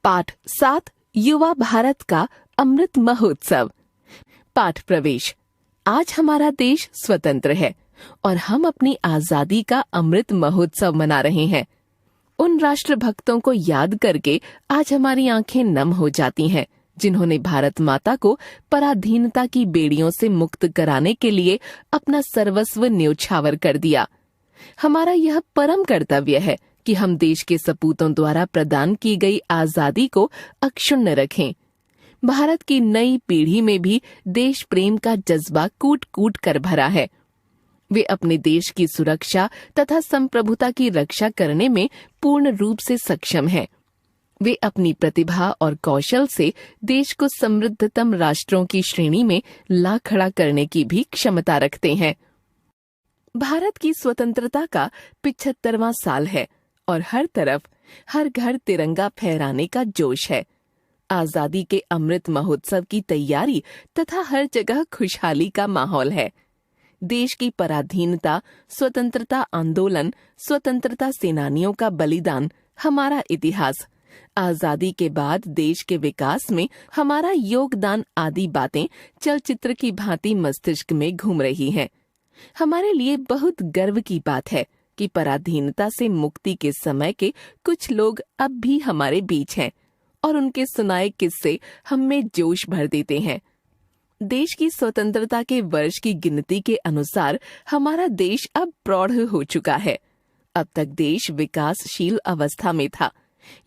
पाठ 7 युवा भारत का अमृत महोत्सव। पाठ प्रवेश। आज हमारा देश स्वतंत्र है और हम अपनी आजादी का अमृत महोत्सव मना रहे हैं। उन राष्ट्रभक्तों को याद करके आज हमारी आंखें नम हो जाती हैं, जिन्होंने भारत माता को पराधीनता की बेड़ियों से मुक्त कराने के लिए अपना सर्वस्व न्योछावर कर दिया। हमारा यह परम कर्तव्य है कि हम देश के सपूतों द्वारा प्रदान की गई आजादी को अक्षुण्ण रखें। भारत की नई पीढ़ी में भी देश प्रेम का जज्बा कूट कूट कर भरा है। वे अपने देश की सुरक्षा तथा संप्रभुता की रक्षा करने में पूर्ण रूप से सक्षम हैं। वे अपनी प्रतिभा और कौशल से देश को समृद्धतम राष्ट्रों की श्रेणी में ला खड़ा करने की भी क्षमता रखते हैं। भारत की स्वतंत्रता का 75वां साल है और हर तरफ हर घर तिरंगा फहराने का जोश है। आजादी के अमृत महोत्सव की तैयारी तथा हर जगह खुशहाली का माहौल है। देश की पराधीनता, स्वतंत्रता आंदोलन, स्वतंत्रता सेनानियों का बलिदान, हमारा इतिहास, आजादी के बाद देश के विकास में हमारा योगदान आदि बातें चलचित्र की भांति मस्तिष्क में घूम रही हैं। हमारे लिए बहुत गर्व की बात है कि पराधीनता से मुक्ति के समय के कुछ लोग अब भी हमारे बीच हैं और उनके सुनाए किस्से हम में जोश भर देते हैं। देश की स्वतंत्रता के वर्ष की गिनती के अनुसार हमारा देश अब प्रौढ़ हो चुका है। अब तक देश विकासशील अवस्था में था,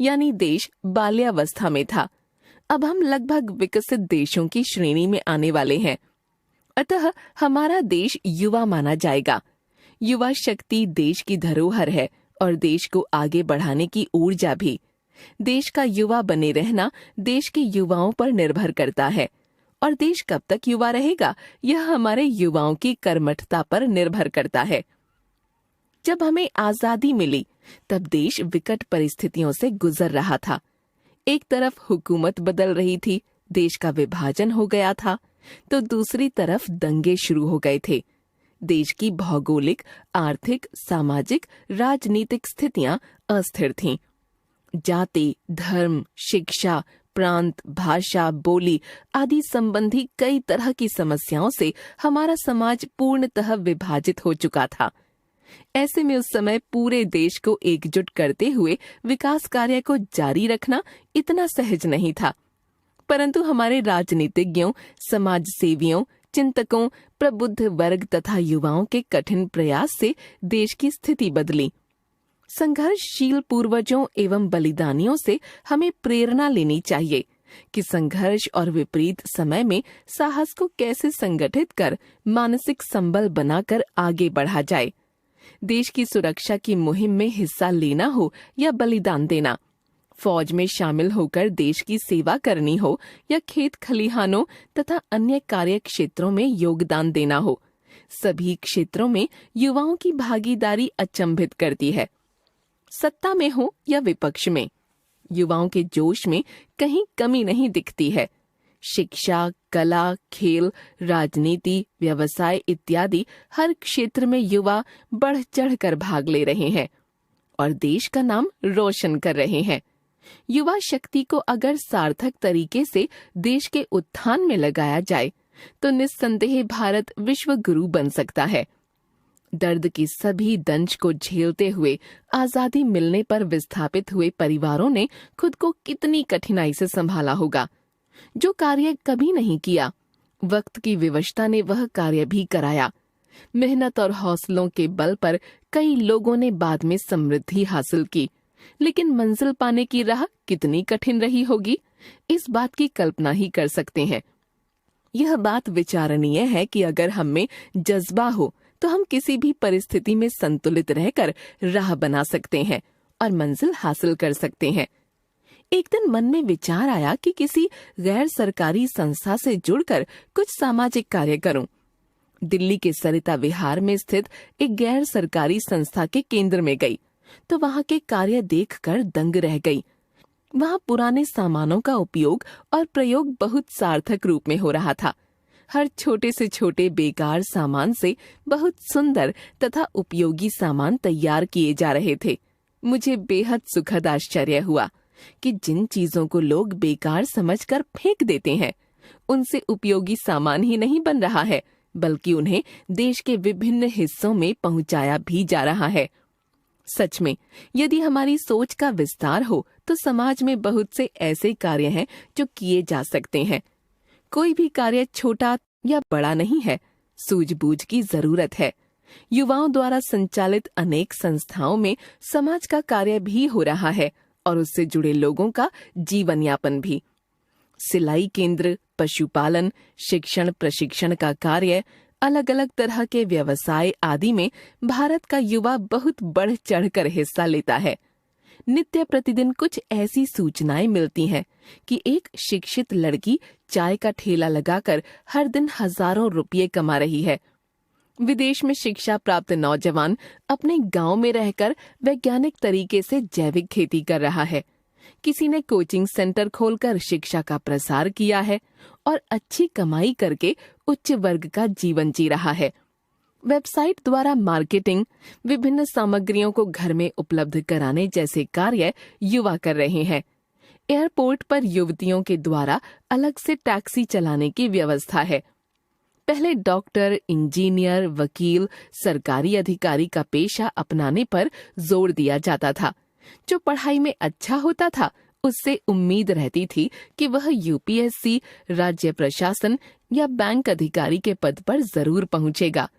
यानी देश बाल्यावस्था में था। अब हम लगभग विकसित देशों की श्रेणी में आने वाले हैं। अतः हमारा देश युवा माना जाएगा। युवा शक्ति देश की धरोहर है और देश को आगे बढ़ाने की ऊर्जा भी। देश का युवा बने रहना देश के युवाओं पर निर्भर करता है और देश कब तक युवा रहेगा यह हमारे युवाओं की कर्मठता पर निर्भर करता है। जब हमें आजादी मिली तब देश विकट परिस्थितियों से गुजर रहा था। एक तरफ हुकूमत बदल रही थी, देश का विभाजन हो गया था, तो दूसरी तरफ दंगे शुरू हो गए थे। देश की भौगोलिक, आर्थिक, सामाजिक, राजनीतिक स्थितियां अस्थिर थीं। जाति, धर्म, शिक्षा, प्रांत, भाषा, बोली आदि संबंधी कई तरह की समस्याओं से हमारा समाज पूर्णतः विभाजित हो चुका था। ऐसे में उस समय पूरे देश को एकजुट करते हुए विकास कार्य को जारी रखना इतना सहज नहीं था। परंतु हमारे राजनीतिज्ञों, समाज सेवियों, चिंतकों, प्रबुद्ध वर्ग तथा युवाओं के कठिन प्रयास से देश की स्थिति बदली। संघर्षशील पूर्वजों एवं बलिदानियों से हमें प्रेरणा लेनी चाहिए कि संघर्ष और विपरीत समय में साहस को कैसे संगठित कर मानसिक संबल बनाकर आगे बढ़ा जाए। देश की सुरक्षा की मुहिम में हिस्सा लेना हो या बलिदान देना, फौज में शामिल होकर देश की सेवा करनी हो या खेत खलिहानों तथा अन्य कार्य क्षेत्रों में योगदान देना हो, सभी क्षेत्रों में युवाओं की भागीदारी अचंभित करती है। सत्ता में हो या विपक्ष में, युवाओं के जोश में कहीं कमी नहीं दिखती है। शिक्षा, कला, खेल, राजनीति, व्यवसाय इत्यादि हर क्षेत्र में युवा बढ़ चढ़ कर भाग ले रहे हैं और देश का नाम रोशन कर रहे हैं। युवा शक्ति को अगर सार्थक तरीके से देश के उत्थान में लगाया जाए तो निस्संदेह भारत विश्व गुरु बन सकता है। दर्द की सभी दंश को झेलते हुए आजादी मिलने पर विस्थापित हुए परिवारों ने खुद को कितनी कठिनाई से संभाला होगा। जो कार्य कभी नहीं किया, वक्त की विवशता ने वह कार्य भी कराया। मेहनत और हौसलों के बल पर कई लोगों ने बाद में समृद्धि हासिल की, लेकिन मंजिल पाने की राह कितनी कठिन रही होगी, इस बात की कल्पना ही कर सकते हैं। यह बात विचारणीय है कि अगर हम में जज्बा हो तो हम किसी भी परिस्थिति में संतुलित रहकर राह बना सकते हैं और मंजिल हासिल कर सकते हैं। एक दिन मन में विचार आया कि किसी गैर सरकारी संस्था से जुड़कर कुछ सामाजिक कार्य करूं। दिल्ली के सरिता विहार में स्थित एक गैर सरकारी संस्था के केंद्र में गई तो वहां के कार्य देखकर दंग रह गई। वहां पुराने सामानों का उपयोग और प्रयोग बहुत सार्थक रूप में हो रहा था। हर छोटे से छोटे बेकार सामान से बहुत सुंदर तथा उपयोगी सामान तैयार किए जा रहे थे। मुझे बेहद सुखद आश्चर्य हुआ कि जिन चीजों को लोग बेकार समझकर फेंक देते हैं, उनसे उपयोगी सामान ही नहीं बन रहा है, बल्कि उन्हें देश के विभिन्न हिस्सों में पहुंचाया भी जा रहा है। सच में, यदि हमारी सोच का विस्तार हो तो समाज में बहुत से ऐसे कार्य हैं जो किए जा सकते हैं। कोई भी कार्य छोटा या बड़ा नहीं है, सूझबूझ की जरूरत है। युवाओं द्वारा संचालित अनेक संस्थाओं में समाज का कार्य भी हो रहा है और उससे जुड़े लोगों का जीवन यापन भी। सिलाई केंद्र, पशुपालन, शिक्षण प्रशिक्षण का कार्य, अलग अलग तरह के व्यवसाय आदि में भारत का युवा बहुत बढ़ चढ़कर हिस्सा लेता है। नित्य प्रतिदिन कुछ ऐसी सूचनाएं मिलती हैं कि एक शिक्षित लड़की चाय का ठेला लगाकर हर दिन हजारों रुपये कमा रही है। विदेश में शिक्षा प्राप्त नौजवान अपने गांव में रहकर वैज्ञानिक तरीके से जैविक खेती कर रहा है। किसी ने कोचिंग सेंटर खोलकर शिक्षा का प्रसार किया है और अच्छी कमाई करके उच्च वर्ग का जीवन जी रहा है। वेबसाइट द्वारा मार्केटिंग, विभिन्न सामग्रियों को घर में उपलब्ध कराने जैसे कार्य युवा कर रहे हैं। एयरपोर्ट पर युवतियों के द्वारा अलग से टैक्सी चलाने की व्यवस्था है। पहले डॉक्टर, इंजीनियर, वकील, सरकारी अधिकारी का पेशा अपनाने पर जोर दिया जाता था। जो पढ़ाई में अच्छा होता था, उससे उम्मीद रहती थी कि वह यूपीएससी, राज्य प्रशासन या बैंक अधिकारी के पद पर जरूर पहुंचेगा।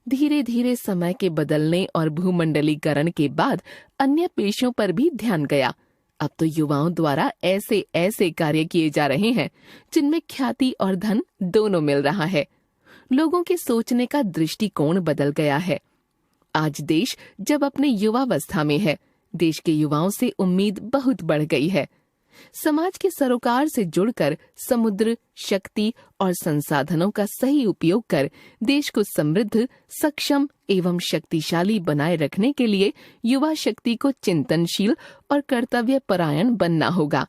धीरे धीरे समय के बदलने और भूमंडलीकरण के बाद अन्य पेशों पर भी ध्यान गया। अब तो युवाओं द्वारा ऐसे ऐसे कार्य किए जा रहे हैं जिनमें ख्याति और धन दोनों मिल रहा है। लोगों के सोचने का दृष्टिकोण बदल गया है। आज देश जब अपने युवावस्था में है, देश के युवाओं से उम्मीद बहुत बढ़ गई है। समाज के सरोकार से जुड़कर समुद्र, शक्ति और संसाधनों का सही उपयोग कर देश को समृद्ध, सक्षम एवं शक्तिशाली बनाए रखने के लिए युवा शक्ति को चिंतनशील और कर्तव्य परायण बनना होगा।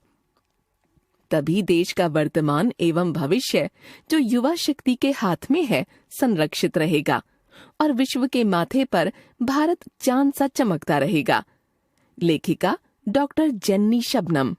तभी देश का वर्तमान एवं भविष्य, जो युवा शक्ति के हाथ में है, संरक्षित रहेगा और विश्व के माथे पर भारत चांद सा चमकता रहेगा। लेखिका डॉक्टर जेन्नी शबनम।